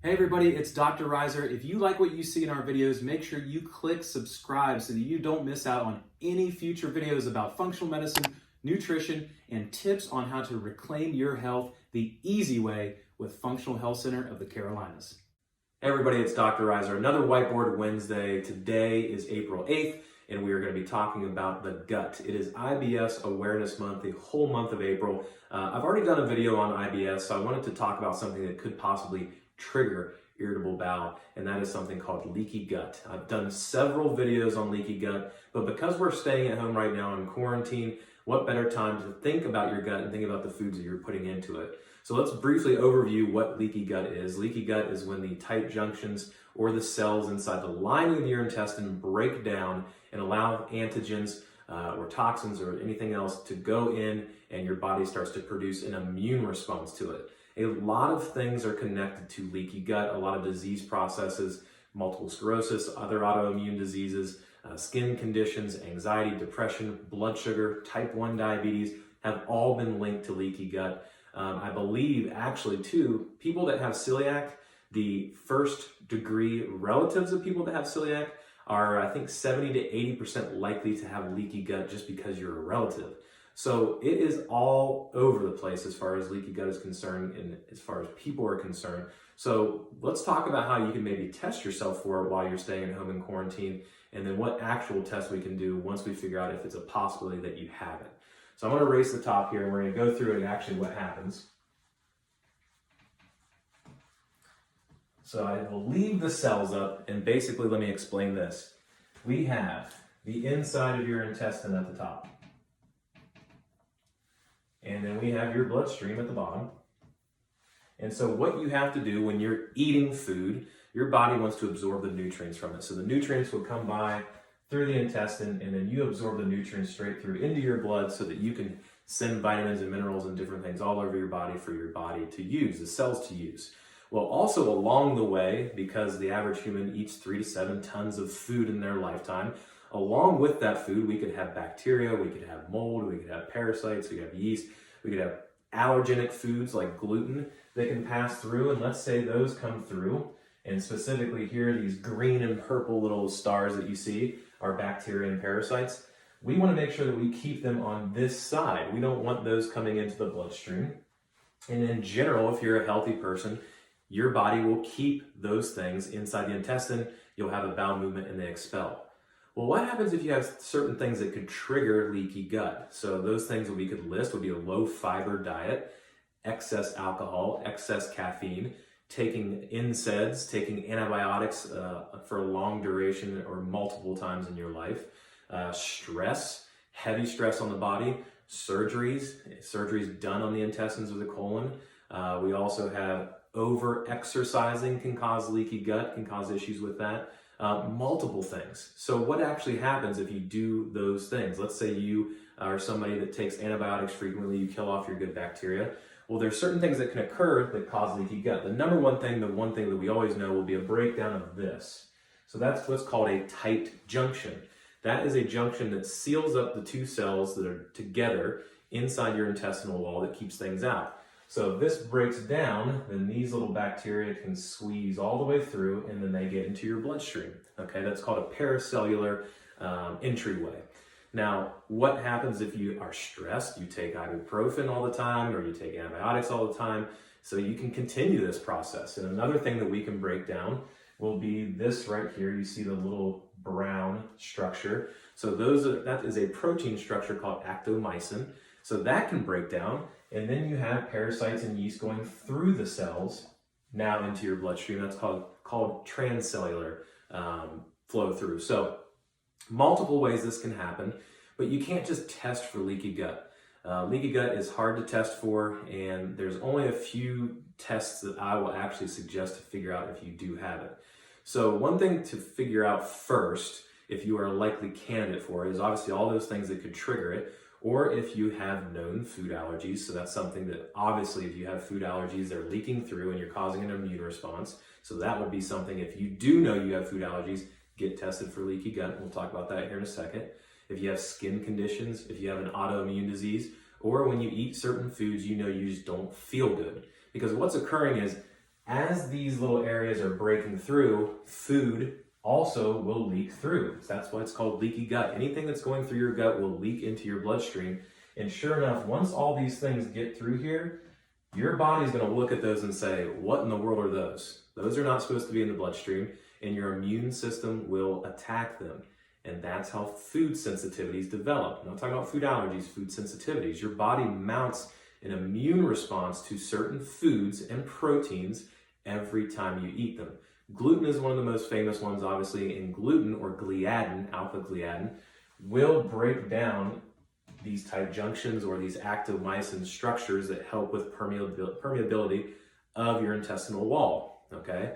Hey everybody, it's Dr. Reiser. If you like what you see in our videos, make sure you click subscribe so that you don't miss out on any future videos about functional medicine, nutrition, and tips on how to reclaim your health the easy way with Functional Health Center of the Carolinas. Hey everybody, it's Dr. Reiser. Another Whiteboard Wednesday. Today is April 8th, and we are going to be talking about the gut. It is IBS Awareness Month, the whole month of April. I've already done a video on IBS, so I wanted to talk about something that could possibly trigger irritable bowel, and that is something called leaky gut. I've done several videos on leaky gut, but because we're staying at home right now in quarantine, what better time to think about your gut and think about the foods that you're putting into it. So let's briefly overview what leaky gut is. Leaky gut is when the tight junctions or the cells inside the lining of your intestine break down and allow antigens or toxins or anything else to go in, and your body starts to produce an immune response to it. A lot of things are connected to leaky gut, a lot of disease processes, multiple sclerosis, other autoimmune diseases, skin conditions, anxiety, depression, blood sugar, type 1 diabetes have all been linked to leaky gut. I believe actually too, people that have celiac, the first degree relatives of people that have celiac are I think 70 to 80% likely to have leaky gut just because you're a relative. So it is all over the place as far as leaky gut is concerned and as far as people are concerned. So let's talk about how you can maybe test yourself for it while you're staying at home in quarantine, and then what actual tests we can do once we figure out if it's a possibility that you have it. So I'm going to erase the top here and we're going to go through it and actually what happens. So I will leave the cells up, and basically let me explain this. We have the inside of your intestine at the top. And then we have your bloodstream at the bottom. And so what you have to do when you're eating food, your body wants to absorb the nutrients from it. So the nutrients will come by through the intestine, and then you absorb the nutrients straight through into your blood so that you can send vitamins and minerals and different things all over your body for your body to use, the cells to use. Well, also along the way, because the average human eats 3 to 7 tons of food in their lifetime, along with that food, we could have bacteria, we could have mold, we could have parasites, we could have yeast, we could have allergenic foods like gluten that can pass through. And let's say those come through, and specifically here, these green and purple little stars that you see are bacteria and parasites. We want to make sure that we keep them on this side. We don't want those coming into the bloodstream. And in general, if you're a healthy person, your body will keep those things inside the intestine. You'll have a bowel movement and they expel. Well, what happens if you have certain things that could trigger leaky gut? So those things that we could list would be a low fiber diet, excess alcohol, excess caffeine, taking NSAIDs, taking antibiotics for a long duration or multiple times in your life, stress, heavy stress on the body, surgeries done on the intestines or the colon. We also have over-exercising can cause leaky gut, can cause issues with that. Multiple things. So what actually happens if you do those things? Let's say you are somebody that takes antibiotics frequently, you kill off your good bacteria. Well, there's certain things that can occur that cause leaky gut. The number one thing, the one thing that we always know will be a breakdown of this. So that's what's called a tight junction. That is a junction that seals up the two cells that are together inside your intestinal wall that keeps things out. So if this breaks down, then these little bacteria can squeeze all the way through, and then they get into your bloodstream. Okay, that's called a paracellular entryway. Now, what happens if you are stressed? You take ibuprofen all the time, or you take antibiotics all the time, so you can continue this process. And another thing that we can break down will be this right here. You see the little brown structure. So that is a protein structure called actomycin. So that can break down, and then you have parasites and yeast going through the cells now into your bloodstream. That's called transcellular flow through. So multiple ways this can happen, but you can't just test for leaky gut. Leaky gut is hard to test for, and there's only a few tests that I will actually suggest to figure out if you do have it. So one thing to figure out first, if you are a likely candidate for it, is obviously all those things that could trigger it, or if you have known food allergies. So that's something that obviously if you have food allergies, they're leaking through and you're causing an immune response. So that would be something, if you do know you have food allergies, get tested for leaky gut. We'll talk about that here in a second. If you have skin conditions, if you have an autoimmune disease, or when you eat certain foods, you know you just don't feel good. Because what's occurring is As these little areas are breaking through, food also will leak through. So that's why it's called leaky gut. Anything that's going through your gut will leak into your bloodstream. And sure enough, once all these things get through here, your body's going to look at those and say, what in the world are those? Those are not supposed to be in the bloodstream, and your immune system will attack them. And that's how food sensitivities develop. I'm not talking about food allergies, food sensitivities. Your body mounts an immune response to certain foods and proteins every time you eat them. Gluten is one of the most famous ones, obviously, and gluten, or gliadin, alpha gliadin, will break down these tight junctions or these actomycin structures that help with permeability of your intestinal wall, okay?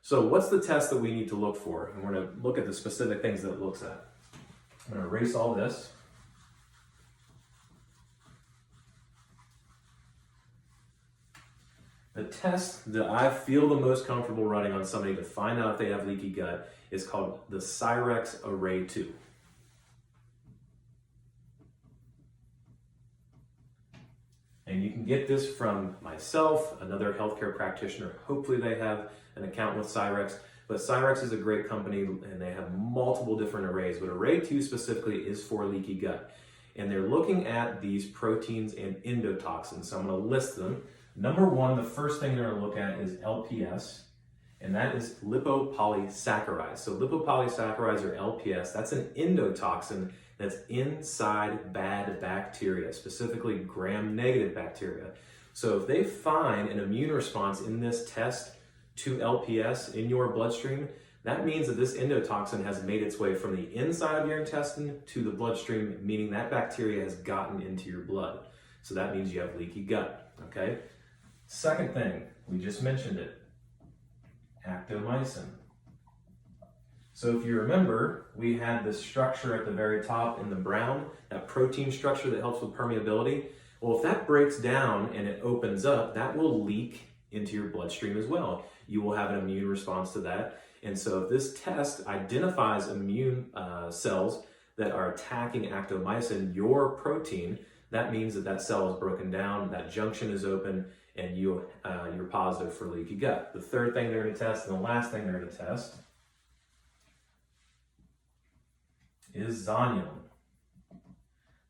So what's the test that we need to look for? And we're gonna look at the specific things that it looks at. I'm gonna erase all this. The test that I feel the most comfortable running on somebody to find out if they have leaky gut is called the Cyrex Array 2. And you can get this from myself, another healthcare practitioner. Hopefully they have an account with Cyrex. But Cyrex is a great company, and they have multiple different arrays. But Array 2 specifically is for leaky gut. And they're looking at these proteins and endotoxins. So I'm going to list them. Number one, the first thing they're going to look at is LPS, and that is lipopolysaccharides. So lipopolysaccharides, or LPS, that's an endotoxin that's inside bad bacteria, specifically gram-negative bacteria. So if they find an immune response in this test to LPS in your bloodstream, that means that this endotoxin has made its way from the inside of your intestine to the bloodstream, meaning that bacteria has gotten into your blood. So that means you have leaky gut, okay? Second thing, we just mentioned it, actomycin. So if you remember, we had this structure at the very top in the brown, that protein structure that helps with permeability. Well, if that breaks down and it opens up, that will leak into your bloodstream as well. You will have an immune response to that. And so if this test identifies immune cells that are attacking actomycin, your protein, that means that that cell is broken down, that junction is open, and you're positive for leaky gut. The third thing they're going to test, and the last thing they're going to test, is zonulin.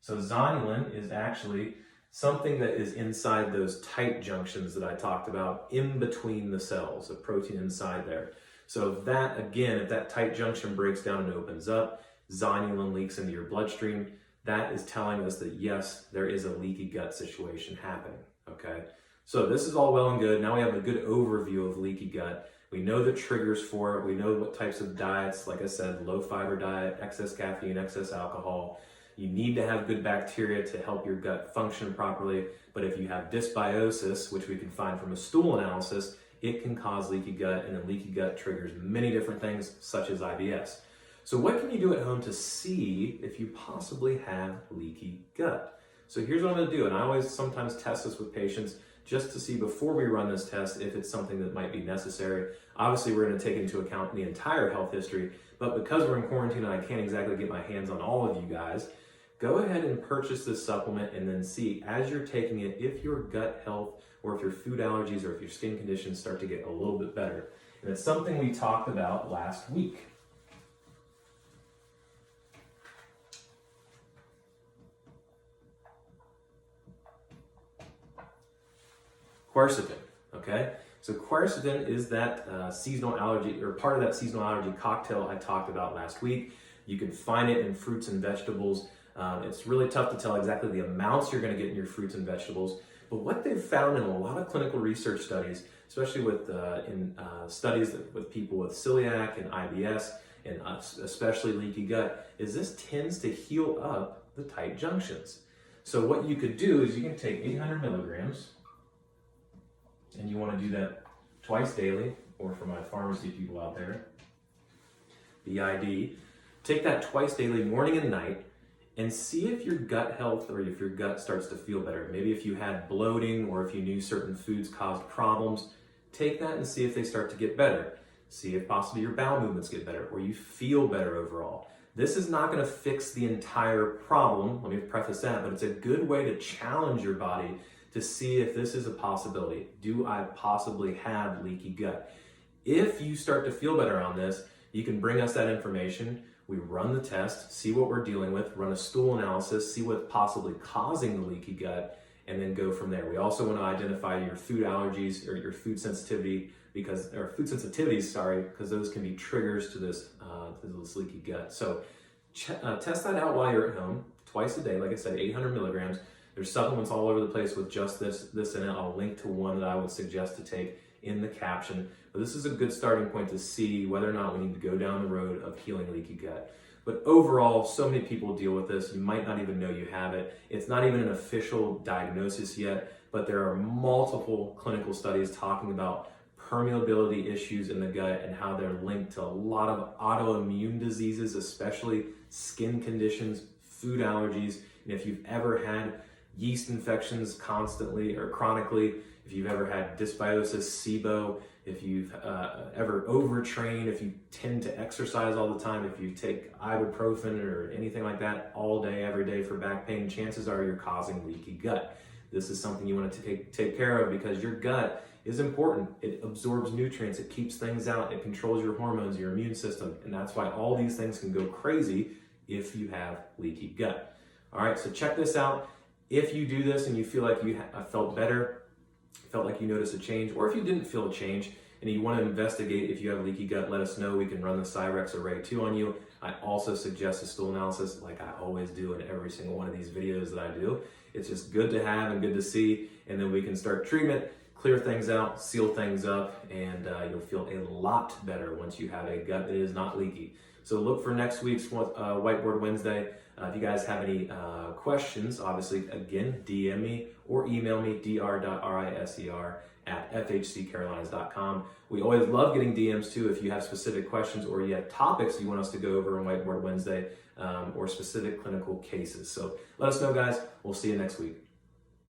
So zonulin is actually something that is inside those tight junctions that I talked about, in between the cells, a protein inside there. So if that, again, if that tight junction breaks down and opens up, zonulin leaks into your bloodstream, that is telling us that yes, there is a leaky gut situation happening, okay? So this is all well and good. Now we have a good overview of leaky gut. We know the triggers for it. We know what types of diets, like I said, low fiber diet, excess caffeine, excess alcohol. You need to have good bacteria to help your gut function properly. But if you have dysbiosis, which we can find from a stool analysis, it can cause leaky gut, and a leaky gut triggers many different things, such as IBS. So what can you do at home to see if you possibly have leaky gut? So here's what I'm going to do, and I always sometimes test this with patients just to see before we run this test if it's something that might be necessary. Obviously, we're going to take into account the entire health history, but because we're in quarantine and I can't exactly get my hands on all of you guys, go ahead and purchase this supplement and then see, as you're taking it, if your gut health or if your food allergies or if your skin conditions start to get a little bit better. And it's something we talked about last week. Quercetin, okay? So quercetin is that seasonal allergy, or part of that seasonal allergy cocktail I talked about last week. You can find it in fruits and vegetables. It's really tough to tell exactly the amounts you're going to get in your fruits and vegetables. But what they've found in a lot of clinical research studies, especially with studies with people with celiac and IBS, and especially leaky gut, is this tends to heal up the tight junctions. So what you could do is you can take 800 milligrams, and you want to do that twice daily, or for my pharmacy people out there, BID. Take that twice daily, morning and night, and see if your gut health or if your gut starts to feel better. Maybe if you had bloating or if you knew certain foods caused problems, take that and see if they start to get better. See if possibly your bowel movements get better or you feel better overall. This is not going to fix the entire problem, let me preface that, but it's a good way to challenge your body to see if this is a possibility. Do I possibly have leaky gut? If you start to feel better on this, you can bring us that information. We run the test, see what we're dealing with, run a stool analysis, see what's possibly causing the leaky gut, and then go from there. We also want to identify your food allergies or your food sensitivity because those can be triggers to this leaky gut. So test that out while you're at home, twice a day. Like I said, 800 milligrams. There's supplements all over the place with just this in it. I'll link to one that I would suggest to take in the caption. But this is a good starting point to see whether or not we need to go down the road of healing leaky gut. But overall, so many people deal with this. You might not even know you have it. It's not even an official diagnosis yet, but there are multiple clinical studies talking about permeability issues in the gut and how they're linked to a lot of autoimmune diseases, especially skin conditions, food allergies. And if you've ever had yeast infections constantly or chronically, if you've ever had dysbiosis, SIBO, if you've ever overtrained, if you tend to exercise all the time, if you take ibuprofen or anything like that all day, every day for back pain, chances are you're causing leaky gut. This is something you want to take care of because your gut is important. It absorbs nutrients, it keeps things out, it controls your hormones, your immune system, and that's why all these things can go crazy if you have leaky gut. All right, so check this out. If you do this and you feel like you felt better, felt like you noticed a change, or if you didn't feel a change and you want to investigate if you have leaky gut, let us know. We can run the Cyrex Array 2 on you. I also suggest a stool analysis like I always do in every single one of these videos that I do. It's just good to have and good to see, and then we can start treatment, clear things out, seal things up, and you'll feel a lot better once you have a gut that is not leaky. So look for next week's Whiteboard Wednesday. If you guys have any questions, obviously, again, DM me or email me, dr.riser@fhccarolinas.com. We always love getting DMs too if you have specific questions or you have topics you want us to go over on Whiteboard Wednesday or specific clinical cases. So let us know, guys. We'll see you next week.